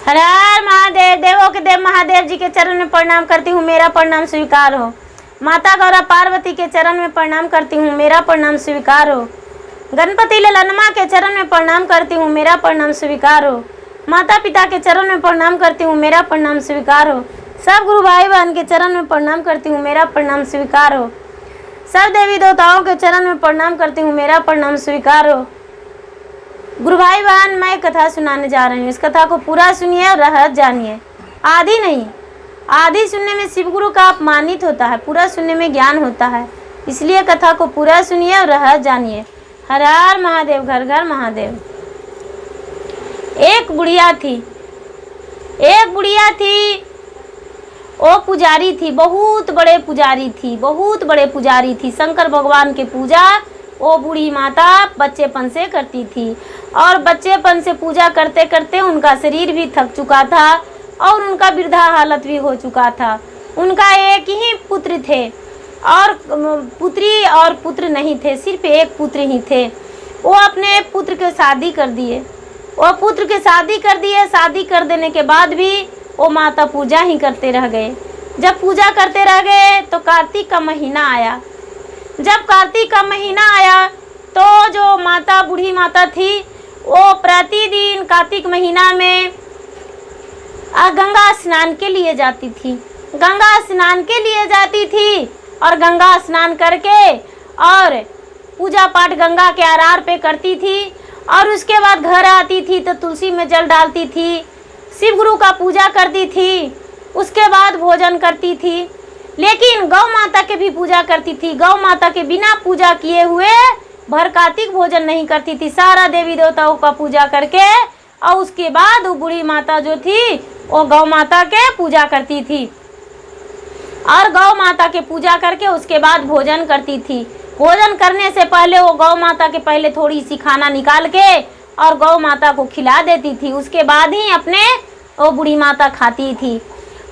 हर हर महादेव। देवों के देव महादेव जी के चरण में प्रणाम करती हूँ, मेरा प्रणाम स्वीकार हो। माता गौरा पार्वती के चरण में प्रणाम करती हूँ, मेरा प्रणाम स्वीकार हो। गणपति ललनमा के चरण में प्रणाम करती हूँ, मेरा प्रणाम स्वीकार हो। माता पिता के चरण में प्रणाम करती हूँ, मेरा प्रणाम स्वीकार हो। सब गुरु भाई बहन के चरण में प्रणाम करती हूँ, मेरा प्रणाम स्वीकार हो। सब देवी देवताओं के चरण में प्रणाम करती हूँ, मेरा प्रणाम स्वीकार हो। गुरु भाई बहन, मैं कथा सुनाने जा रही हूँ। इस कथा को पूरा सुनिए और रहस्य जानिए। आधी नहीं, आधी सुनने में शिव गुरु का अपमानित होता है, पूरा सुनने में ज्ञान होता है। इसलिए कथा को पूरा सुनिए और रहस्य जानिए। हर हर महादेव, घर घर महादेव। एक बुढ़िया थी, वो पुजारी थी, बहुत बड़े पुजारी थी। शंकर भगवान के पूजा वो बूढ़ी माता बच्चेपन से करती थी और बच्चेपन से पूजा करते करते उनका शरीर भी थक चुका था और उनका वृद्धा हालत भी हो चुका था। उनका एक ही पुत्र थे और पुत्री और पुत्र नहीं थे, सिर्फ एक पुत्र ही थे। वो अपने पुत्र के शादी कर दिए। शादी कर देने के बाद भी वो माता पूजा ही करते रह गए। जब पूजा करते रह गए तो कार्तिक का महीना आया। जब कार्तिक का महीना आया तो जो माता, बूढ़ी माता थी, वो प्रतिदिन कार्तिक महीना में गंगा स्नान के लिए जाती थी और गंगा स्नान करके और पूजा पाठ गंगा के आरार पे करती थी और उसके बाद घर आती थी तो तुलसी में जल डालती थी, शिव गुरु का पूजा करती थी, उसके बाद भोजन करती थी। लेकिन गौ माता के भी पूजा करती थी। गौ माता के बिना पूजा किए हुए भर कार्तिक भोजन नहीं करती थी। सारा देवी देवताओं का पूजा करके और उसके बाद वो बूढ़ी माता जो थी वो गौ माता के पूजा करती थी और गौ माता के पूजा करके उसके बाद भोजन करती थी। भोजन करने से पहले वो गौ माता के पहले थोड़ी सी खाना निकाल के और गौ माता को खिला देती थी, उसके बाद ही अपने वो बूढ़ी माता खाती थी।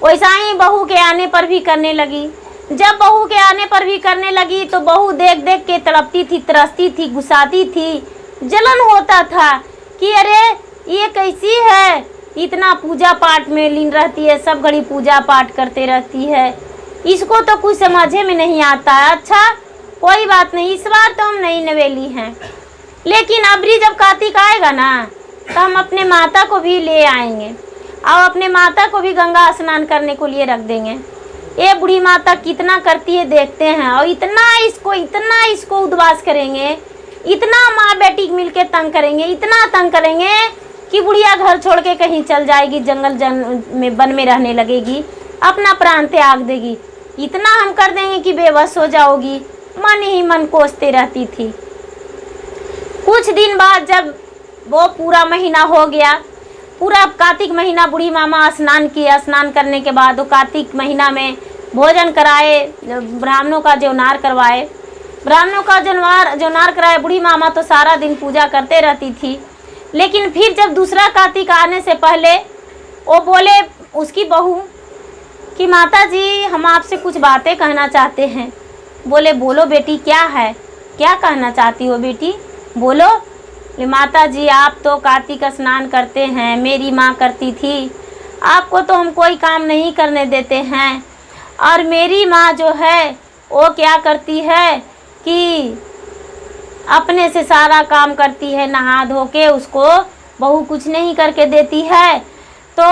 वैसा ही बहू के आने पर भी करने लगी। जब बहू के आने पर भी करने लगी तो बहू देख देख के तड़पती थी, तरसती थी, गुस्साती थी। जलन होता था कि अरे ये कैसी है, इतना पूजा पाठ में लीन रहती है, सब घड़ी पूजा पाठ करते रहती है, इसको तो कुछ समझे में नहीं आता है। अच्छा कोई बात नहीं, इस बार तो हम नई नवेली हैं, लेकिन अबरी जब कार्तिक आएगा ना तो हम अपने माता को भी ले आएंगे और अपने माता को भी गंगा स्नान करने को लिए रख देंगे। ये बूढ़ी माता कितना करती है देखते हैं और इतना इसको उद्वास करेंगे, इतना माँ बेटी मिलके तंग करेंगे, इतना तंग करेंगे कि बुढ़िया घर छोड़ के कहीं चल जाएगी, जंगल में वन में रहने लगेगी, अपना प्राण त्याग देगी। इतना हम कर देंगे कि बेबस हो जाओगी। मन ही मन कोसते रहती थी। कुछ दिन बाद जब वो पूरा महीना हो गया, पूरा कार्तिक महीना बूढ़ी मामा स्नान किया। स्नान करने के बाद वो कार्तिक महीना में भोजन कराए, ब्राह्मणों का जौनार करवाए। बूढ़ी मामा तो सारा दिन पूजा करते रहती थी। लेकिन फिर जब दूसरा कार्तिक आने से पहले वो बोले उसकी बहू कि माता जी हम आपसे कुछ बातें कहना चाहते हैं। बोले बोलो बेटी, क्या है, क्या कहना चाहती हो बेटी, बोलो। माता जी आप तो कार्तिक स्नान करते हैं, मेरी माँ करती थी, आपको तो हम कोई काम नहीं करने देते हैं। और मेरी माँ जो है वो क्या करती है कि अपने से सारा काम करती है, नहा धो के उसको बहू कुछ नहीं करके देती है। तो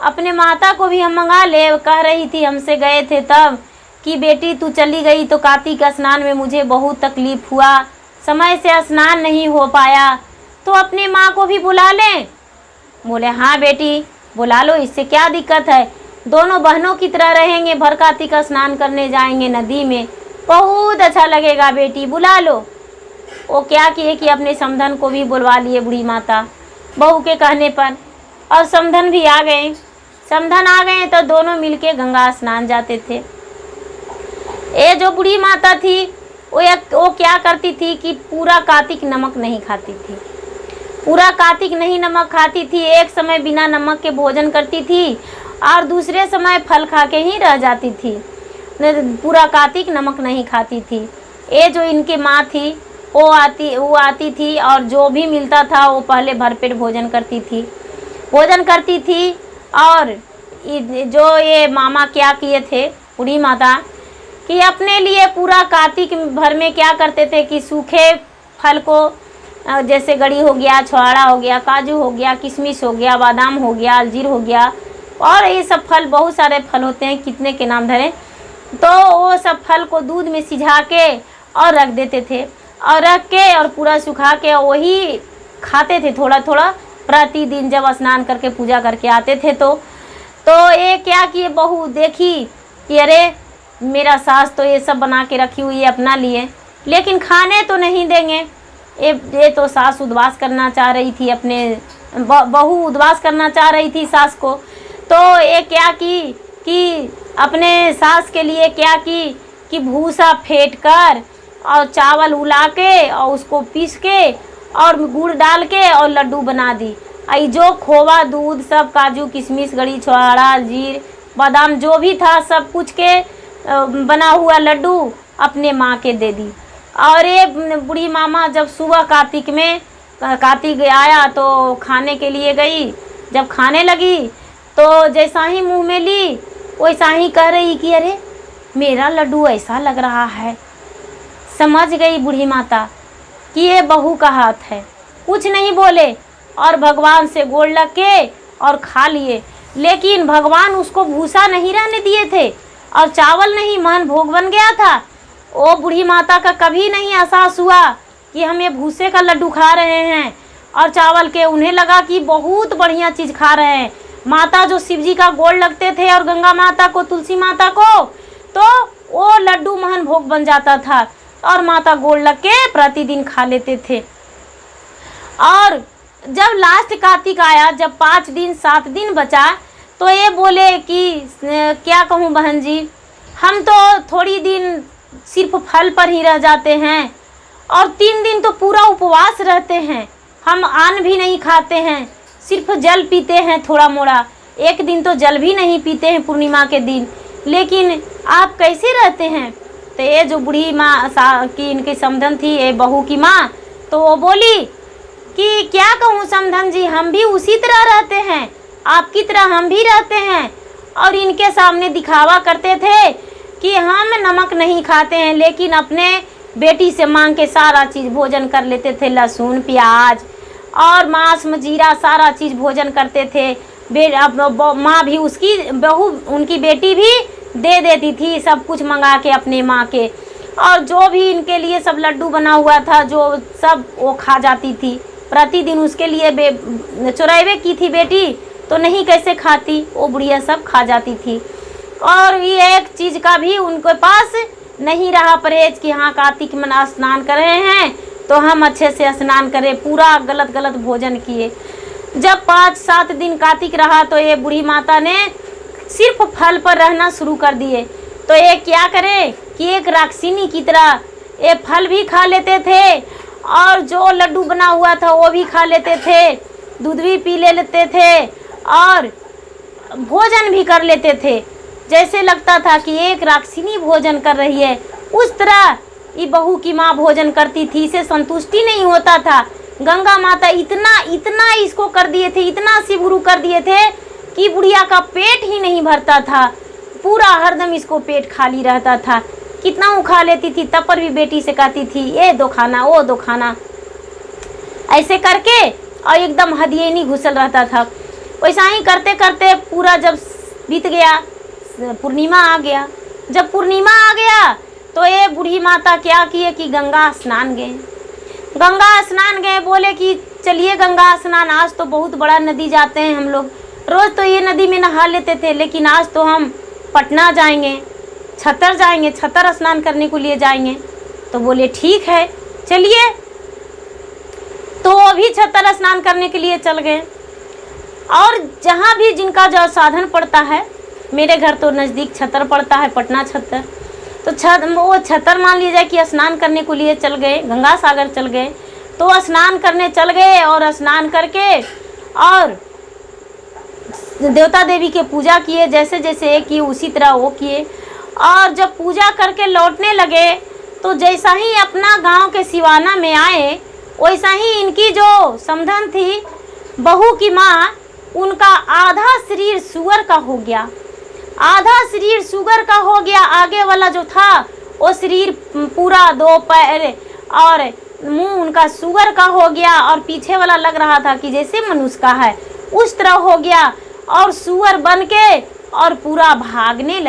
अपने माता को भी हम मंगा ले, कह रही थी हमसे गए थे तब कि बेटी तू चली गई तो कार्तिक स्नान में मुझे बहुत तकलीफ़ हुआ, समय से स्नान नहीं हो पाया, तो अपनी माँ को भी बुला लें। बोले हाँ बेटी बुला लो, इससे क्या दिक्कत है, दोनों बहनों की तरह रहेंगे, भर कार्तिक स्नान करने जाएंगे नदी में, बहुत अच्छा लगेगा बेटी, बुला लो। वो क्या किए कि अपने समधन को भी बुलवा लिए बूढ़ी माता बहू के कहने पर, और समधन भी आ गए। समधन आ गए तो दोनों मिलके गंगा स्नान जाते थे। ये जो बूढ़ी माता थी वो क्या करती थी कि पूरा कार्तिक नमक नहीं खाती थी, नमक खाती थी। एक समय बिना नमक के भोजन करती थी और दूसरे समय फल खा के ही रह जाती थी, पूरा कार्तिक नमक नहीं खाती थी। ये जो इनकी माँ थी वो आती थी और जो भी मिलता था वो पहले भरपेट भोजन करती थी। भोजन करती थी। और जो ये मामा क्या किए थे बूढ़ी माता कि अपने लिए पूरा कार्तिक भर में क्या करते थे कि सूखे फल को जैसे गड़ी हो गया, छुहाड़ा हो गया, काजू हो गया, किशमिश हो गया, बादाम हो गया, अंजीर हो गया, और ये सब फल, बहुत सारे फल होते हैं, कितने के नाम धरें, तो वो सब फल को दूध में सिझा के और रख देते थे, और रख के और पूरा सुखा के वही खाते थे थोड़ा थोड़ा प्रतिदिन जब स्नान करके पूजा करके आते थे। तो ये क्या किए, बहू देखी कि अरे मेरा सास तो ये सब बना के रखी हुई है अपना लिए, लेकिन खाने तो नहीं देंगे। ये तो सास उद्वास करना चाह रही थी, अपने बहू उद्वास करना चाह रही थी सास को। तो ये क्या की कि अपने सास के लिए क्या की कि भूसा फेंट कर और चावल उला के और उसको पीस के और गुड़ डाल के और लड्डू बना दी। आई जो खोवा, दूध, सब काजू, किशमिश, गड़ी, छुहाड़ा, जीर, बादाम जो भी था सब कुछ के बना हुआ लड्डू अपने माँ के दे दी। और ये बूढ़ी मामा जब सुबह कार्तिक आया तो खाने के लिए गई। जब खाने लगी तो जैसा ही मुंह में ली वैसा ही कह रही कि अरे मेरा लड्डू ऐसा लग रहा है। समझ गई बूढ़ी माता कि ये बहू का हाथ है, कुछ नहीं बोले और भगवान से गोड़ लग के और खा लिए। लेकिन भगवान उसको भूसा नहीं रहने दिए थे और चावल नहीं, मन भोग बन गया था। वो बूढ़ी माता का कभी नहीं एहसास हुआ कि हम ये भूसे का लड्डू खा रहे हैं और चावल के। उन्हें लगा कि बहुत बढ़िया चीज़ खा रहे हैं। माता जो शिव जी का गोड़ लगते थे और गंगा माता को, तुलसी माता को, तो वो लड्डू महन भोग बन जाता था और माता गोड़ लग के प्रतिदिन खा लेते थे। और जब लास्ट कार्तिक आया, जब 5 दिन 7 दिन बचा, तो ये बोले कि क्या कहूँ बहन जी, हम तो थोड़ी दिन सिर्फ फल पर ही रह जाते हैं और 3 दिन तो पूरा उपवास रहते हैं। हम अन्न भी नहीं खाते हैं, सिर्फ जल पीते हैं थोड़ा मोड़ा। 1 दिन तो जल भी नहीं पीते हैं पूर्णिमा के दिन। लेकिन आप कैसे रहते हैं? तो ये जो बूढ़ी माँ की इनकी समधन थी, ये बहू की माँ, तो वो बोली कि क्या कहूँ समधन जी, हम भी उसी तरह रहते हैं, आपकी तरह हम भी रहते हैं। और इनके सामने दिखावा करते थे कि हम नमक नहीं खाते हैं, लेकिन अपने बेटी से मांग के सारा चीज़ भोजन कर लेते थे। लहसुन, प्याज और मांस, मजीरा, सारा चीज़ भोजन करते थे। माँ भी, उसकी बहू, उनकी बेटी भी दे देती थी सब कुछ मंगा के अपने माँ के। और जो भी इनके लिए सब लड्डू बना हुआ था, जो सब वो खा जाती थी प्रतिदिन। उसके लिए चुरावे की थी बेटी, तो नहीं कैसे खाती, वो बुढ़िया सब खा जाती थी। और ये एक चीज़ का भी उनके पास नहीं रहा परहेज कि हाँ कार्तिक में स्नान कर रहे हैं तो हम अच्छे से स्नान करें। पूरा गलत गलत भोजन किए। जब 5-7 दिन कार्तिक रहा तो ये बूढ़ी माता ने सिर्फ फल पर रहना शुरू कर दिए। तो ये क्या करे कि एक राक्षिनी की तरह ये फल भी खा लेते थे और जो लड्डू बना हुआ था वो भी खा लेते थे, दूध भी पी लेते थे और भोजन भी कर लेते थे। जैसे लगता था कि एक राक्षिनी भोजन कर रही है, उस तरह ये बहू की माँ भोजन करती थी। इसे संतुष्टि नहीं होता था। गंगा माता इतना इसको कर दिए थे, इतना शिव गुरु कर दिए थे कि बुढ़िया का पेट ही नहीं भरता था। पूरा हरदम इसको पेट खाली रहता था। कितना वो खा लेती थी, तब पर भी बेटी से कहती थी ये 2 खाना, वो 2 खाना, ऐसे करके और एकदम हदियेनी घुसल रहता था। वैसा ही करते करते पूरा जब बीत गया, पूर्णिमा आ गया। जब पूर्णिमा आ गया तो ये बूढ़ी माता क्या किए कि गंगा स्नान गए। गंगा स्नान गए, बोले कि चलिए गंगा स्नान, आज तो बहुत बड़ा नदी जाते हैं हम लोग। रोज़ तो ये नदी में नहा लेते थे, लेकिन आज तो हम पटना जाएंगे, छतर जाएंगे, छतर स्नान करने को लिए जाएंगे। तो बोले ठीक है चलिए। तो वो भी छतर स्नान करने के लिए चल गए। और जहाँ भी जिनका जो साधन पड़ता है, मेरे घर तो नज़दीक छतर पड़ता है, पटना छतर, तो वो छतर मान लीजिए कि स्नान करने को लिए चल गए, गंगा सागर चल गए। तो स्नान करने चल गए और स्नान करके और देवता देवी के पूजा किए, जैसे जैसे ये किए उसी तरह वो किए। और जब पूजा करके लौटने लगे तो जैसा ही अपना गांव के सिवाना में आए, वैसा ही इनकी जो समधन थी बहू की माँ, उनका आधा शरीर सूअर का हो गया, आधा शरीर सूअर का हो गया। आगे वाला जो था वो शरीर पूरा 2 पैर और मुंह उनका सूअर का हो गया, और पीछे वाला लग रहा था कि जैसे मनुष्य का है, उस तरह हो गया। और सूअर बन के और पूरा भागने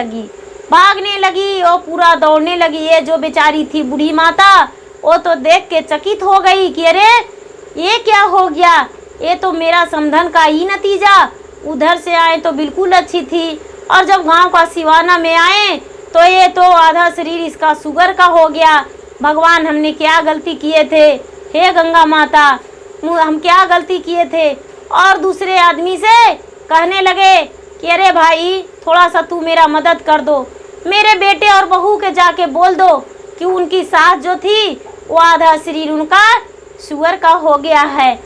लगी और पूरा दौड़ने लगी। ये जो बेचारी थी बूढ़ी माता, वो तो देख के चकित हो गई कि अरे ये क्या हो गया, ये तो मेरा समधन का ही नतीजा। उधर से आए तो बिल्कुल अच्छी थी, और जब गांव का सिवाना में आए तो ये तो आधा शरीर इसका सूअर का हो गया। भगवान, हमने क्या गलती किए थे, हे गंगा माता, हम क्या गलती किए थे। और दूसरे आदमी से कहने लगे कि अरे भाई, थोड़ा सा तू मेरा मदद कर दो, मेरे बेटे और बहू के जाके बोल दो कि उनकी सास जो थी वो आधा शरीर उनका सूअर का हो गया है।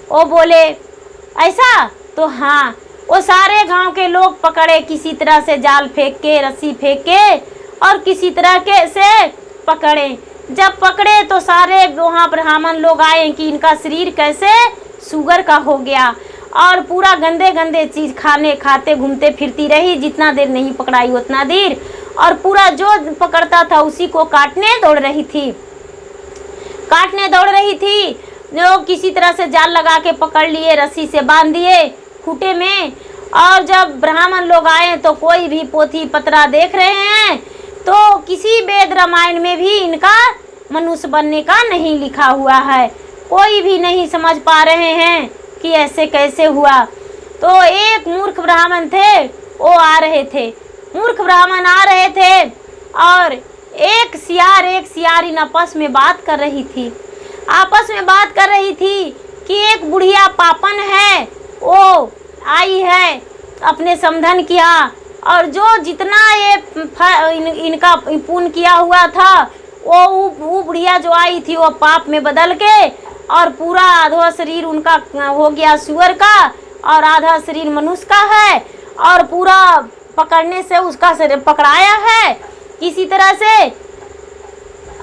वो बोले ऐसा, तो हाँ, वो सारे गांव के लोग पकड़े, किसी तरह से जाल फेंक के, रस्सी फेंक के, और किसी तरह के से पकड़े। जब पकड़े तो सारे वहाँ ब्राह्मण लोग आए कि इनका शरीर कैसे सूअर का हो गया, और पूरा गंदे गंदे चीज़ खाते घूमते फिरती रही, जितना देर नहीं पकड़ाई उतना देर, और पूरा जो पकड़ता था उसी को काटने दौड़ रही थी। जो किसी तरह से जाल लगा के पकड़ लिए, रस्सी से बांध दिए खूंटे में। और जब ब्राह्मण लोग आए तो कोई भी पोथी पत्रा देख रहे हैं तो किसी वेद रामायण में भी इनका मनुष्य बनने का नहीं लिखा हुआ है। कोई भी नहीं समझ पा रहे हैं कि ऐसे कैसे हुआ। तो एक मूर्ख ब्राह्मण थे, वो आ रहे थे, मूर्ख ब्राह्मण आ रहे थे, और एक सियार आपस में बात कर रही थी कि एक बुढ़िया पापन है, वो आई है, अपने समधन किया, और जो जितना ये इनका पुण्य किया हुआ था वो बुढ़िया जो आई थी वो पाप में बदल के, और पूरा आधा शरीर उनका हो गया सूअर का और आधा शरीर मनुष्य का है, और पूरा पकड़ने से उसका शरीर पकड़ाया है किसी तरह से।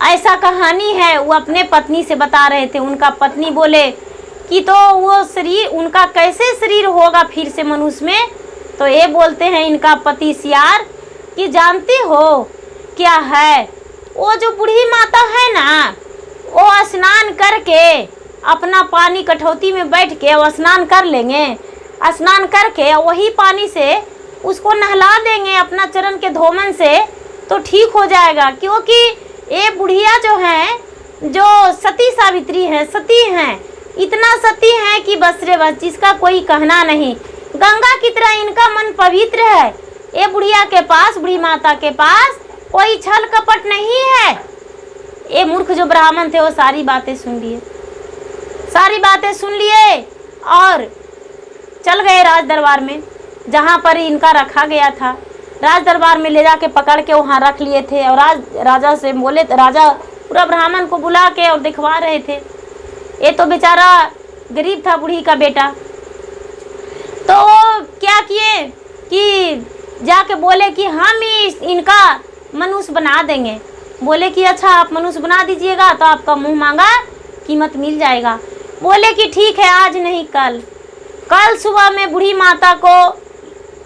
ऐसा कहानी है। वो अपने पत्नी से बता रहे थे। उनका पत्नी बोले कि तो वो शरीर उनका कैसे शरीर होगा फिर से मनुष्य में। तो ये बोलते हैं इनका पति सियार कि जानती हो क्या है, वो जो बूढ़ी माता है ना, वो स्नान करके अपना पानी कठौती में बैठ के वो स्नान कर लेंगे, स्नान करके वही पानी से उसको नहला देंगे अपना चरण के धोमन से, तो ठीक हो जाएगा। क्योंकि ये बुढ़िया जो हैं, जो सती सावित्री हैं, सती हैं, इतना सती हैं कि बस रे बस, जिसका कोई कहना नहीं। गंगा की तरह इनका मन पवित्र है। ये बुढ़िया के पास, बूढ़ी माता के पास कोई छल कपट नहीं है। ये मूर्ख जो ब्राह्मण थे वो सारी बातें सुन लिए और चल गए राज दरबार में, जहाँ पर इनका रखा गया था। राज दरबार में ले जाके पकड़ के वहाँ रख लिए थे, और राजा से बोले, राजा पूरा ब्राह्मण को बुला के और दिखवा रहे थे। ये तो बेचारा गरीब था, बूढ़ी का बेटा। तो क्या किए कि जाके बोले कि हम इनका मनुष्य बना देंगे। बोले कि अच्छा, आप मनुष्य बना दीजिएगा तो आपका मुंह मांगा कीमत मिल जाएगा। बोले कि ठीक है, आज नहीं कल सुबह में बूढ़ी माता को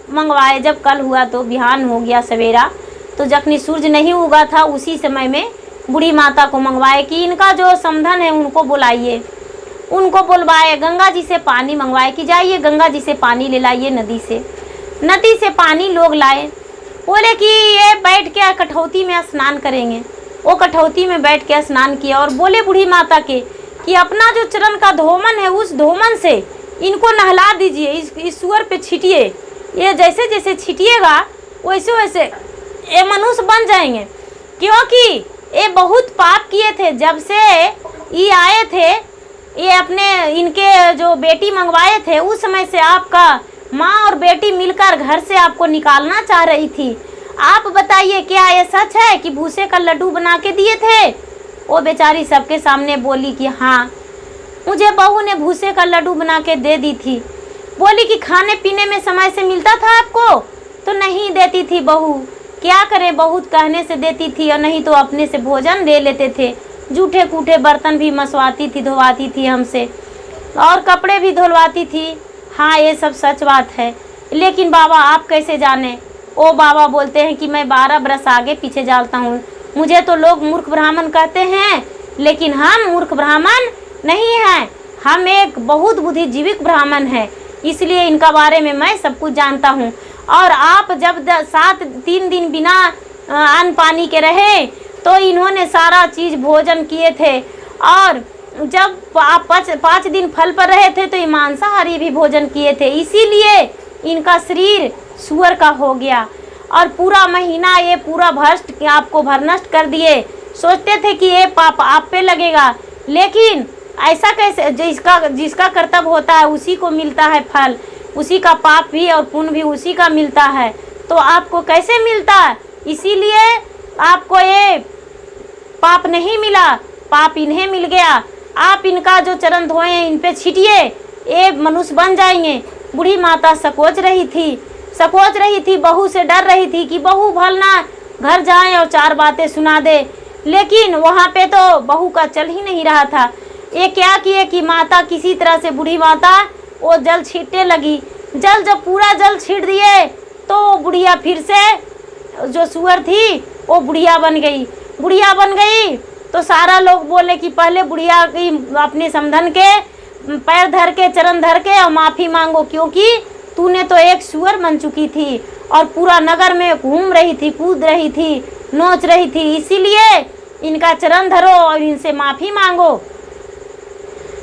मंगवाए। जब कल हुआ तो बिहान हो गया सवेरा, तो जखनी सूरज नहीं उगा था उसी समय में बूढ़ी माता को मंगवाए कि इनका जो समधन है उनको बुलाइए। उनको बुलवाए, गंगा जी से पानी मंगवाए कि जाइए गंगा जी से पानी ले लाइए नदी से पानी लोग लाए। बोले कि ये बैठ के कठौती में स्नान करेंगे। वो कठौती में बैठ के स्नान किया और बोले बूढ़ी माता के कि अपना जो चरण का धोमन है, उस धोमन से इनको नहला दीजिए, इस सूअर पे छिटिए। ये जैसे जैसे छिटिएगा वैसे वैसे ये मनुष्य बन जाएंगे। क्योंकि ये बहुत पाप किए थे। जब से ये आए थे, ये अपने इनके जो बेटी मंगवाए थे, उस समय से आपका माँ और बेटी मिलकर घर से आपको निकालना चाह रही थी। आप बताइए क्या ये सच है कि भूसे का लड्डू बना के दिए थे? वो बेचारी सबके सामने बोली कि हाँ, मुझे बहू ने भूसे का लड्डू बना के दे दी थी। बोली कि खाने पीने में समय से मिलता था आपको? तो नहीं देती थी बहू। क्या करें, बहुत कहने से देती थी, और नहीं तो अपने से भोजन दे लेते थे। जूठे कूठे बर्तन भी मसवाती थी, धोवाती थी हमसे, और कपड़े भी धुलवाती थी, हाँ ये सब सच बात है, लेकिन बाबा आप कैसे जाने? ओ बाबा बोलते हैं कि मैं 12 बरस आगे पीछे जाता हूँ। मुझे तो लोग मूर्ख ब्राह्मण कहते हैं, लेकिन हम मूर्ख ब्राह्मण नहीं हैं, हम एक बहुत बुद्धिजीविक ब्राह्मण हैं, इसलिए इनका बारे में मैं सब कुछ जानता हूँ। और आप जब 3 दिन बिना अन्न पानी के रहे तो इन्होंने सारा चीज़ भोजन किए थे, और जब आप 5 दिन फल पर रहे थे तो ये मांसाहारी भी भोजन किए थे, इसीलिए इनका शरीर सुअर का हो गया। और पूरा महीना ये पूरा भ्रष्ट आपको भरनष्ट कर दिए। सोचते थे कि ये पाप आप पे लगेगा, लेकिन ऐसा कैसे? जिसका कर्तव्य होता है उसी को मिलता है फल, उसी का पाप भी और पुण्य भी उसी का मिलता है, तो आपको कैसे मिलता? इसीलिए आपको ये पाप नहीं मिला, पाप इन्हें मिल गया। आप इनका जो चरण धोए हैं इन पे छिटिए, ये मनुष्य बन जाएंगे। बूढ़ी माता सोच रही थी, बहू से डर रही थी कि बहू भल ना घर जाए और 4 बातें सुना दे, लेकिन वहाँ पे तो बहू का चल ही नहीं रहा था। ये क्या किए कि माता किसी तरह से, बूढ़ी माता वो जल छीटने लगी। जब पूरा जल छीट दिए तो बुढ़िया फिर से जो सुअर थी वो बुढ़िया बन गई। तो सारा लोग बोले कि पहले बुढ़िया की अपने समधन के पैर धर के, चरण धर के और माफ़ी मांगो, क्योंकि तूने तो एक सुअर बन चुकी थी और पूरा नगर में घूम रही थी, कूद रही थी, नोच रही थी, इसीलिए इनका चरण धरो और इनसे माफ़ी मांगो।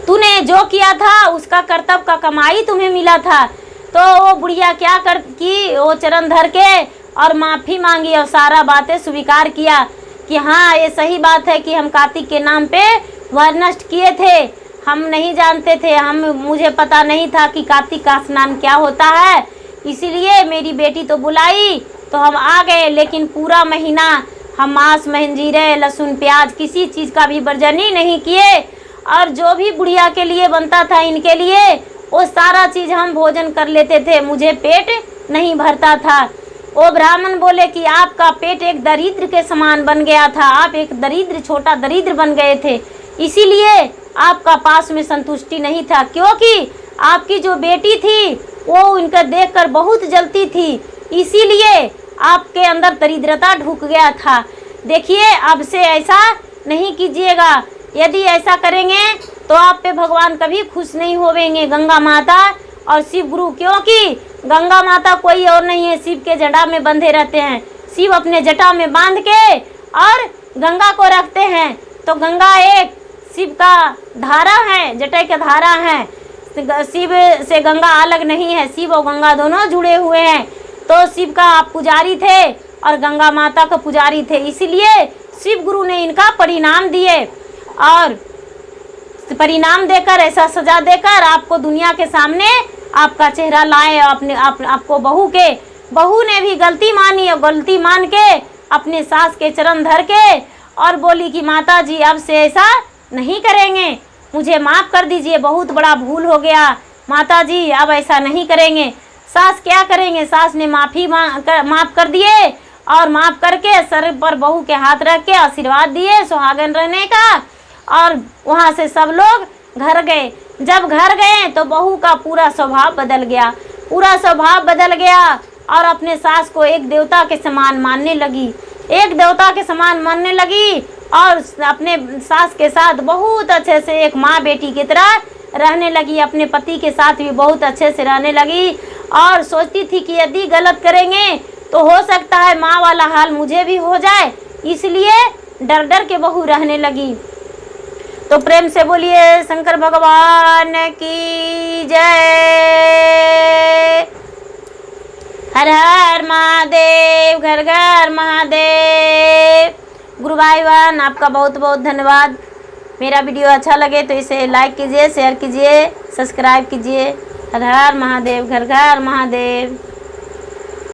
तूने जो किया था उसका कर्तव्य का कमाई तुम्हें मिला था। तो वो बुढ़िया क्या की, वो चरण धर के और माफ़ी मांगी और सारा बातें स्वीकार किया कि हाँ ये सही बात है कि हम कार्तिक के नाम पे वह नष्ट किए थे, हम नहीं जानते थे, मुझे पता नहीं था कि कार्तिक का स्नान क्या होता है, इसीलिए मेरी बेटी तो बुलाई तो हम आ गए, लेकिन पूरा महीना हम मांस, मंजीरे, लहसुन, प्याज किसी चीज़ का भी वर्जन ही नहीं किए, और जो भी बुढ़िया के लिए बनता था इनके लिए वो सारा चीज़ हम भोजन कर लेते थे, मुझे पेट नहीं भरता था। वो ब्राह्मण बोले कि आपका पेट एक दरिद्र के समान बन गया था, आप एक दरिद्र, छोटा दरिद्र बन गए थे, इसीलिए आपका पास में संतुष्टि नहीं था, क्योंकि आपकी जो बेटी थी वो इनका देखकर बहुत जलती थी, इसीलिए आपके अंदर दरिद्रता ढुक गया था। देखिए अब से ऐसा नहीं कीजिएगा, यदि ऐसा करेंगे तो आप पे भगवान कभी खुश नहीं होवेंगे, गंगा माता और शिव गुरु, क्योंकि गंगा माता कोई और नहीं है, शिव के जटा में बंधे रहते हैं। शिव अपने जटा में बांध के और गंगा को रखते हैं, तो गंगा एक शिव का धारा है, जटा का धारा है, शिव से गंगा अलग नहीं है, शिव और गंगा दोनों जुड़े हुए हैं। तो शिव का आप पुजारी थे और गंगा माता का पुजारी थे, इसलिए शिव गुरु ने इनका परिणाम दिए, और परिणाम देकर, ऐसा सजा देकर आपको दुनिया के सामने आपका चेहरा लाए। आपको बहू ने भी गलती मानी और गलती मान के अपने सास के चरण धर के और बोली कि माता जी अब से ऐसा नहीं करेंगे, मुझे माफ़ कर दीजिए, बहुत बड़ा भूल हो गया माता जी, अब ऐसा नहीं करेंगे। सास क्या करेंगे, सास ने माफ़ कर दिए और माफ़ करके सर पर बहू के हाथ रख के आशीर्वाद दिए सुहागन रहने का, और वहाँ से सब लोग घर गए। जब घर गए तो बहू का पूरा स्वभाव बदल गया और अपने सास को एक देवता के समान मानने लगी, और अपने सास के साथ बहुत अच्छे से एक माँ बेटी की तरह रहने लगी, अपने पति के साथ भी बहुत अच्छे से रहने लगी, और सोचती थी कि यदि गलत करेंगे तो हो सकता है माँ वाला हाल मुझे भी हो जाए, इसलिए डर डर के बहू रहने लगी। तो प्रेम से बोलिए शंकर भगवान की जय। हर हर महादेव, घर घर महादेव। गुरु भाई बहन आपका बहुत बहुत धन्यवाद। मेरा वीडियो अच्छा लगे तो इसे लाइक कीजिए, शेयर कीजिए, सब्सक्राइब कीजिए। हर हर महादेव, घर घर महादेव।